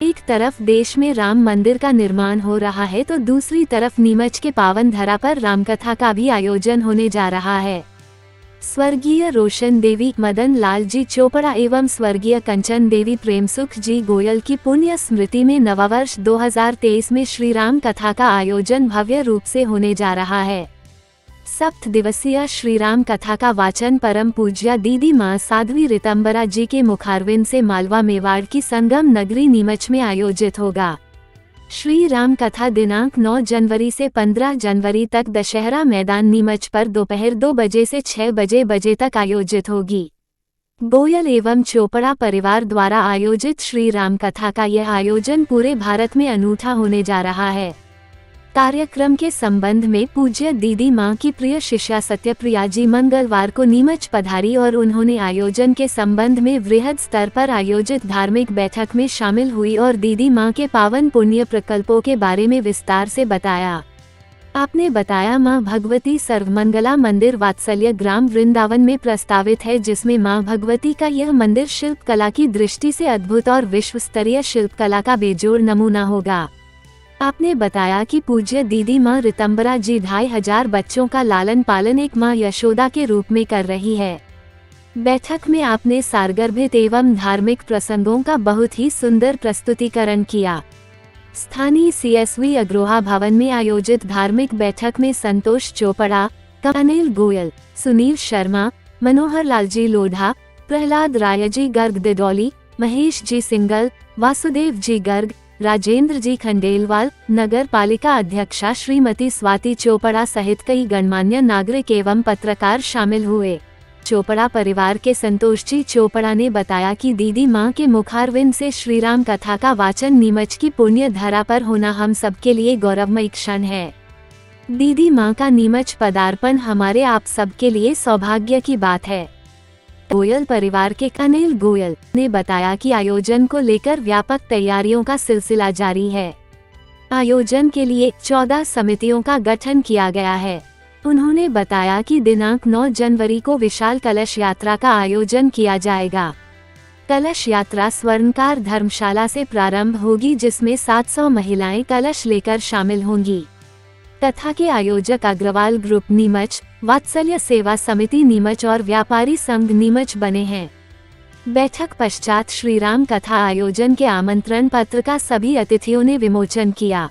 एक तरफ देश में राम मंदिर का निर्माण हो रहा है तो दूसरी तरफ नीमच के पावन धरा पर रामकथा का भी आयोजन होने जा रहा है। स्वर्गीय रोशन देवी मदन लाल जी चोपड़ा एवं स्वर्गीय कंचन देवी प्रेमसुख जी गोयल की पुण्य स्मृति में नववर्ष 2023 में श्री राम कथा का आयोजन भव्य रूप से होने जा रहा है। 7 दिवसीय श्री राम कथा का वाचन परम पूज्य दीदी माँ साध्वी रितंबरा जी के मुखारविंद से मालवा मेवाड़ की संगम नगरी नीमच में आयोजित होगा। श्री राम कथा दिनांक 9 जनवरी से 15 जनवरी तक दशहरा मैदान नीमच पर दोपहर 2 बजे से 6 बजे तक आयोजित होगी। गोयल एवं चोपड़ा परिवार द्वारा आयोजित श्री राम कथा का यह आयोजन पूरे भारत में अनूठा होने जा रहा है। कार्यक्रम के संबंध में पूज्य दीदी माँ की प्रिय शिष्या सत्यप्रिया जी मंगलवार को नीमच पधारी और उन्होंने आयोजन के संबंध में वृहद स्तर पर आयोजित धार्मिक बैठक में शामिल हुई और दीदी माँ के पावन पुण्य प्रकल्पों के बारे में विस्तार से बताया। आपने बताया माँ भगवती सर्वमंगला मंदिर वात्सल्य ग्राम वृंदावन में प्रस्तावित है, जिसमें माँ भगवती का यह मंदिर शिल्प कला की दृष्टि से अद्भुत और विश्व स्तरीय शिल्प कला का बेजोड़ नमूना होगा। आपने बताया कि पूज्य दीदी माँ रितंबरा जी 2500 बच्चों का लालन पालन एक माँ यशोदा के रूप में कर रही है। बैठक में आपने सारगर्भित एवं धार्मिक प्रसंगों का बहुत ही सुंदर प्रस्तुतिकरण किया। स्थानीय CSV अग्रोहा भवन में आयोजित धार्मिक बैठक में संतोष चोपड़ा, अनिल गोयल, सुनील शर्मा, मनोहर लाल जी लोढ़ा, प्रहलाद राय जी गर्ग दिदौली, महेश जी सिंगल, वासुदेव जी गर्ग, राजेंद्र जी खंडेलवाल, नगर पालिका अध्यक्षा श्रीमती स्वाति चोपड़ा सहित कई गणमान्य नागरिक एवं पत्रकार शामिल हुए। चोपड़ा परिवार के संतोष जी चोपड़ा ने बताया कि दीदी माँ के मुखारविंद से श्री राम कथा का वाचन नीमच की पुण्य धरा पर होना हम सबके लिए गौरवमयी क्षण है। दीदी माँ का नीमच पदार्पण हमारे आप सबके लिए सौभाग्य की बात है। गोयल परिवार के अनिल गोयल ने बताया कि आयोजन को लेकर व्यापक तैयारियों का सिलसिला जारी है। आयोजन के लिए 14 समितियों का गठन किया गया है। उन्होंने बताया कि दिनांक 9 जनवरी को विशाल कलश यात्रा का आयोजन किया जाएगा। कलश यात्रा स्वर्णकार धर्मशाला से प्रारंभ होगी, जिसमें 700 महिलाएं कलश लेकर शामिल होंगी। कथा के आयोजक अग्रवाल ग्रुप नीमच, वात्सल्य सेवा समिति नीमच और व्यापारी संघ नीमच बने हैं। बैठक पश्चात श्री राम कथा आयोजन के आमंत्रण पत्र का सभी अतिथियों ने विमोचन किया।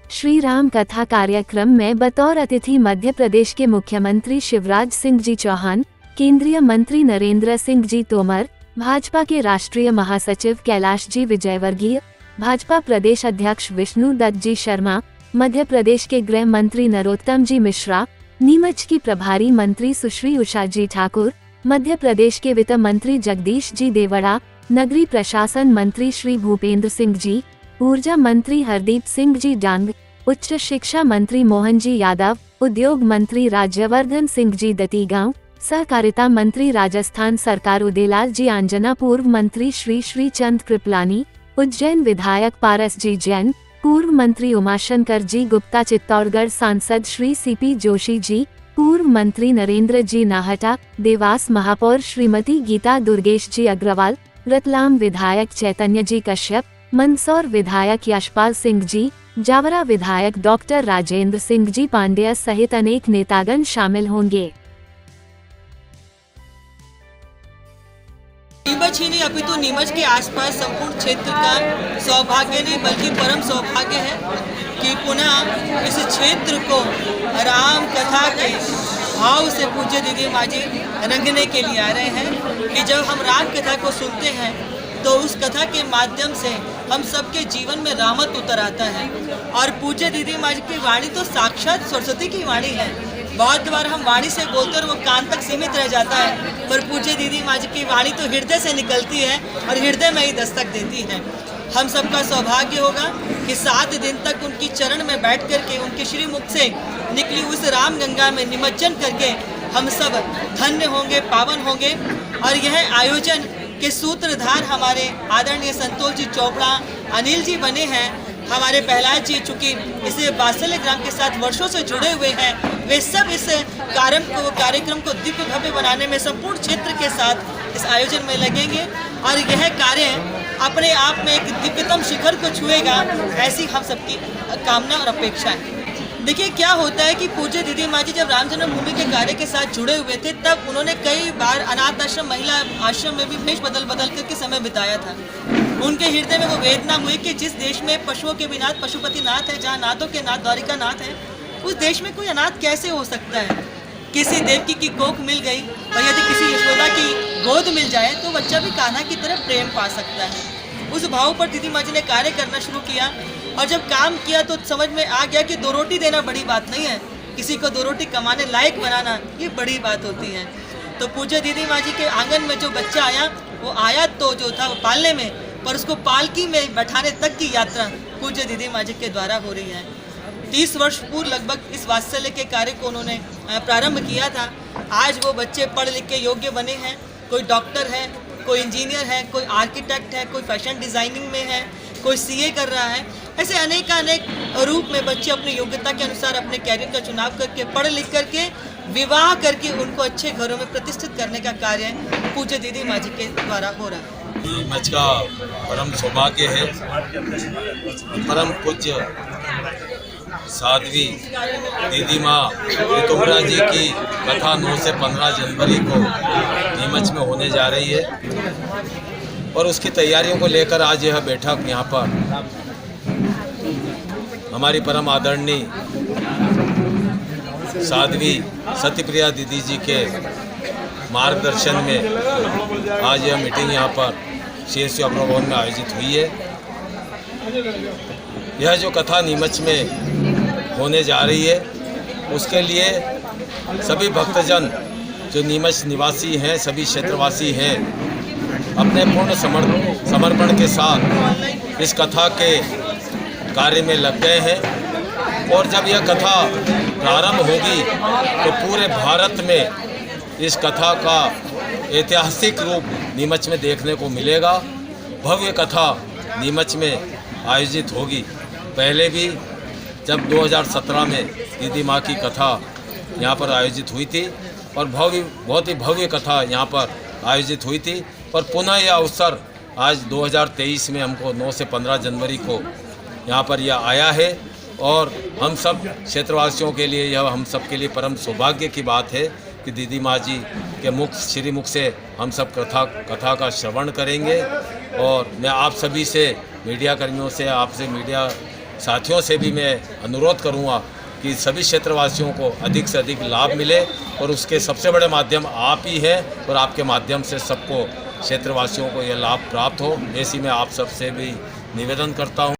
श्री राम कथा कार्यक्रम में बतौर अतिथि मध्य प्रदेश के मुख्यमंत्री शिवराज सिंह जी चौहान, केंद्रीय मंत्री नरेंद्र सिंह जी तोमर, भाजपा के राष्ट्रीय महासचिव कैलाश जी विजयवर्गीय, भाजपा प्रदेश अध्यक्ष विष्णु दत्त जी शर्मा, मध्य प्रदेश के गृह मंत्री नरोत्तम जी मिश्रा, नीमच की प्रभारी मंत्री सुश्री उषा जी ठाकुर, मध्य प्रदेश के वित्त मंत्री जगदीश जी देवड़ा, नगरीय प्रशासन मंत्री श्री भूपेंद्र सिंह जी, ऊर्जा मंत्री हरदीप सिंह जी डांग, उच्च शिक्षा मंत्री मोहन जी यादव, उद्योग मंत्री राज्यवर्धन सिंह जी दतीगांव, सहकारिता मंत्री राजस्थान सरकार उदयलाल जी आंजना, पूर्व मंत्री श्री श्री चंद कृपलानी, उज्जैन विधायक पारस जी जैन, पूर्व मंत्री उमाशंकर जी गुप्ता, चित्तौड़गढ़ सांसद श्री CP जोशी जी, पूर्व मंत्री नरेंद्र जी नाहटा, देवास महापौर श्रीमती गीता दुर्गेश जी अग्रवाल, रतलाम विधायक चैतन्य जी कश्यप, मंदसौर विधायक यशपाल सिंह जी, जावरा विधायक डॉक्टर राजेंद्र सिंह जी पांडेय सहित अनेक नेतागण शामिल होंगे। नीमच ही नहीं अपितु नीमच के आसपास संपूर्ण क्षेत्र का सौभाग्य नहीं बल्कि परम सौभाग्य है कि पुनः इस क्षेत्र को राम कथा के भाव से पूज्य दीदी माँ जी रंगने के लिए आ रहे हैं कि जब हम राम कथा को सुनते हैं तो उस कथा के माध्यम से हम सबके जीवन में रामत उतर आता है। और पूज्य दीदी माँ जी की वाणी तो साक्षात सरस्वती की वाणी है। बहुत बार हम वाणी से बोलते और वो कान तक सीमित रह जाता है, पर पूज्य दीदी माँ जी की वाणी तो हृदय से निकलती है और हृदय में ही दस्तक देती है। हम सबका सौभाग्य होगा कि 7 दिन तक उनकी चरण में बैठ करके उनके श्रीमुख से निकली उस राम गंगा में निमज्जन करके हम सब धन्य होंगे, पावन होंगे। और यह आयोजन के सूत्रधार हमारे आदरणीय संतोष जी चोपड़ा अनिल जी बने हैं। हमारे प्रहलाद जी चूँकि इस वात्सल्य ग्राम के साथ वर्षों से जुड़े हुए हैं, वे सब इस कार्यक्रम को दिव्य भव्य बनाने में संपूर्ण क्षेत्र के साथ इस आयोजन में लगेंगे। और यह कार्य अपने आप में एक दिव्यतम शिखर को छुएगा, ऐसी हम सबकी कामना और अपेक्षा है। देखिए क्या होता है कि पूज्य दीदी माँ जी जब राम जन्मभूमि के कार्य के साथ जुड़े हुए थे, तब उन्होंने कई बार अनाथ आश्रम, महिला आश्रम में भी भेष बदल करके समय बिताया था। उनके हृदय में वो वेदना हुई कि जिस देश में पशुओं के भी नाथ पशुपति नाथ है, जहाँ नाथों के नाथ द्वारिका नाथ है, उस देश में कोई अनाथ कैसे हो सकता है। किसी देवकी की कोख मिल गई और यदि किसी यशोदा की गोद मिल जाए तो बच्चा भी कान्हा की तरह प्रेम पा सकता है। उस भाव पर दीदी माँ जी ने कार्य करना शुरू किया और जब काम किया तो समझ में आ गया कि 2 रोटी देना बड़ी बात नहीं है, किसी को 2 रोटी कमाने लायक बनाना ये बड़ी बात होती है। तो पूज्य दीदी माँ जी के आंगन में जो बच्चा आया, वो आया तो जो था वो पालने में, पर उसको पालकी में बैठाने तक की यात्रा पूज्य दीदी माँ जी के द्वारा हो रही है। 30 वर्ष पूर्व लगभग इस वात्सल्य के कार्य को उन्होंने प्रारंभ किया था। आज वो बच्चे पढ़ लिख के योग्य बने हैं। कोई डॉक्टर है, कोई इंजीनियर है, कोई आर्किटेक्ट है, कोई फैशन डिज़ाइनिंग में है, कोई सीए कर रहा है। ऐसे अनेक रूप में बच्चे अपनी योग्यता के अनुसार अपने कैरियर का चुनाव करके, पढ़ लिख करके, विवाह करके उनको अच्छे घरों में प्रतिष्ठित करने का कार्य पूज्य दीदी माँ जी के द्वारा हो रहा है। नीमच का परम सौभाग्य है। परम पूज्य साध्वी दीदी माँ ऋतुम्बरा जी की कथा 9 से 15 जनवरी को नीमच में होने जा रही है और उसकी तैयारियों को लेकर आज यह बैठक यहाँ पर हमारी परम आदरणीय साध्वी सत्यप्रिया दीदी जी के मार्गदर्शन में आज यह मीटिंग यहाँ पर CSU अपना भवन में आयोजित हुई है। यह जो कथा नीमच में होने जा रही है, उसके लिए सभी भक्तजन जो नीमच निवासी हैं, सभी क्षेत्रवासी हैं, अपने पूर्ण समर्पण के साथ इस कथा के कार्य में लग गए हैं। और जब यह कथा प्रारंभ होगी तो पूरे भारत में इस कथा का ऐतिहासिक रूप नीमच में देखने को मिलेगा। भव्य कथा नीमच में आयोजित होगी। पहले भी जब 2017 में दीदी माँ की कथा यहाँ पर आयोजित हुई थी और बहुत ही भव्य कथा यहाँ पर आयोजित हुई थी, और पुनः यह अवसर आज 2023 में हमको 9 से 15 जनवरी को यहाँ पर यह आया है। और हम सब क्षेत्रवासियों के लिए यह हम सब के लिए परम सौभाग्य की बात है कि दीदी माँ जी के श्रीमुख से हम सब कथा का श्रवण करेंगे। और मैं आप सभी से, मीडिया कर्मियों से, आपसे मीडिया साथियों से भी मैं अनुरोध करूँगा कि सभी क्षेत्रवासियों को अधिक से अधिक लाभ मिले, और उसके सबसे बड़े माध्यम आप ही हैं, और आपके माध्यम से सबको क्षेत्रवासियों को यह लाभ प्राप्त हो, ऐसी मैं आप सबसे भी निवेदन करता हूँ।